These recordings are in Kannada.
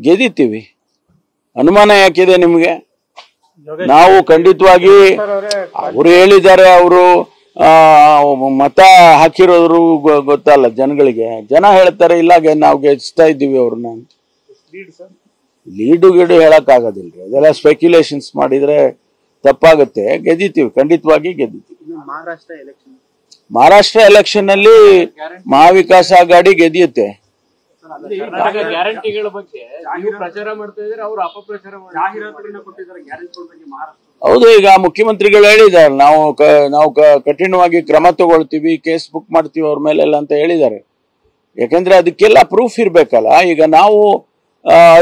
ಗೆದ್ದಿತೀವಿ. ಅನುಮಾನ ಯಾಕಿದೆ ನಿಮ್ಗೆ? ನಾವು ಖಂಡಿತವಾಗಿ ಅವರು ಹೇಳಿದ್ದಾರೆ, ಅವರು ಮತ ಹಾಕಿರೋರು ಗೊತ್ತಲ್ಲ ಜನಗಳಿಗೆ. ಜನ ಹೇಳ್ತಾರೆ ಇಲ್ಲ ನಾವು ಗೆಲ್ಲಿಸ್ತಾ ಇದ್ದೀವಿ ಅವ್ರನ್ನ. ಲೀಡು ಗಿಡು ಹೇಳಕ್ ಆಗೋದಿಲ್ರಿ, ಅದೆಲ್ಲ ಸ್ಪೆಕ್ಯುಲೇಷನ್ಸ್ ಮಾಡಿದ್ರೆ ತಪ್ಪಾಗುತ್ತೆ. ಗೆದ್ದಿತೀವಿ, ಖಂಡಿತವಾಗಿ ಗೆದ್ದಿತೀವಿ. ಮಹಾರಾಷ್ಟ್ರ ಎಲೆಕ್ಷನ್ ಅಲ್ಲಿ ಮಹಾವಿಕಾಸ್ ಅಘಾಡಿ ಗೆದ್ದಿಯುತ್ತೆ. ಗ್ಯಾರಂಟಿಗಳ ಬಗ್ಗೆ ಪ್ರಚಾರ ಮಾಡ್ತಾ ಇದ್ದಾರೆ, ಅವರು ಅಪಪ್ರಚಾರ ಹೌದು. ಈಗ ಮುಖ್ಯಮಂತ್ರಿಗಳು ಹೇಳಿದ್ದಾರೆ, ನಾವು ಕಠಿಣವಾಗಿ ಕ್ರಮ ತಗೊಳ್ತೀವಿ, ಕೇಸ್ ಬುಕ್ ಮಾಡ್ತೀವಿ ಅವ್ರ ಮೇಲೆಲ್ಲ ಅಂತ ಹೇಳಿದ್ದಾರೆ. ಯಾಕಂದ್ರೆ ಅದಕ್ಕೆಲ್ಲ ಪ್ರೂಫ್ ಇರ್ಬೇಕಲ್ಲ. ಈಗ ನಾವು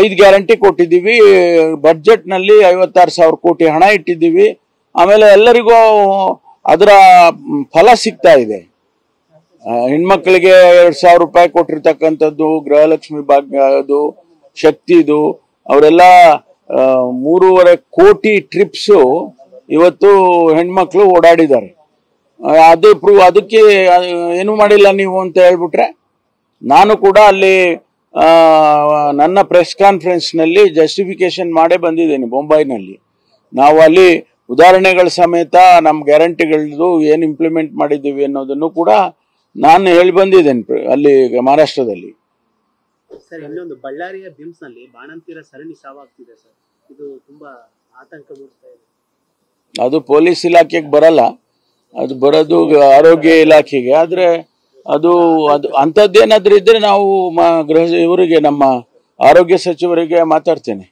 5 ಗ್ಯಾರಂಟಿ ಕೊಟ್ಟಿದ್ದೀವಿ, ಬಡ್ಜೆಟ್ ನಲ್ಲಿ 56,000 ಕೋಟಿ ಹಣ ಇಟ್ಟಿದ್ದೀವಿ. ಆಮೇಲೆ ಎಲ್ಲರಿಗೂ ಅದರ ಫಲ ಸಿಗ್ತಾ ಇದೆ. ಹೆಣ್ಮಕ್ಳಿಗೆ 2,000 ರೂಪಾಯಿ ಕೊಟ್ಟಿರ್ತಕ್ಕಂಥದ್ದು, ಗೃಹಲಕ್ಷ್ಮಿ ಭಾಗ್ಯ, ಅದು ಶಕ್ತಿದು, ಅವರೆಲ್ಲ 3.5 ಕೋಟಿ ಟ್ರಿಪ್ಸ್ ಇವತ್ತು ಹೆಣ್ಮಕ್ಳು ಓಡಾಡಿದ್ದಾರೆ. ಅದೇ ಅದಕ್ಕೆ ಏನು ಮಾಡಿಲ್ಲ ನೀವು ಅಂತ ಹೇಳ್ಬಿಟ್ರೆ, ನಾನು ಕೂಡ ಅಲ್ಲಿ ನನ್ನ ಪ್ರೆಸ್ ಕಾನ್ಫರೆನ್ಸ್ ನಲ್ಲಿ ಜಸ್ಟಿಫಿಕೇಶನ್ ಮಾಡೇ ಬಂದಿದ್ದೇನೆ ಮುಂಬೈನಲ್ಲಿ. ನಾವು ಅಲ್ಲಿ ಉದಾಹರಣೆಗಳ ಸಮೇತ ನಮ್ಮ ಗ್ಯಾರಂಟಿಗಳದ್ದು ಏನು ಇಂಪ್ಲಿಮೆಂಟ್ ಮಾಡಿದ್ದೀವಿ ಅನ್ನೋದನ್ನು ಕೂಡ ನಾನು ಹೇಳಿ ಬಂದಿದ್ದೇನೆ ಅಲ್ಲಿ ಮಹಾರಾಷ್ಟ್ರದಲ್ಲಿ. ಸರ್, ಇನ್ನೊಂದು ಬಳ್ಳಾರಿಯ ಬಿಮ್ಸ್ ನಲ್ಲಿ ಬಾಣಂತಿಯರ ಸರಣಿ ಸಾವಾಗ್ತಿದೆ ಸರ್, ಇದು ತುಂಬಾ ಆತಂಕ ಮೂಡಿಸ್ತಾ ಇದೆ. ಅದು ಪೊಲೀಸ್ ಇಲಾಖೆಗೆ ಬರಲ್ಲ, ಅದು ಬರೋದು ಆರೋಗ್ಯ ಇಲಾಖೆಗೆ. ಆದ್ರೆ ಅದು ಅಂಥದ್ದೇನಾದ್ರೂ ಇದ್ರೆ ನಾವು ಇವರಿಗೆ, ನಮ್ಮ ಆರೋಗ್ಯ ಸಚಿವರಿಗೆ ಮಾತಾಡ್ತೇನೆ.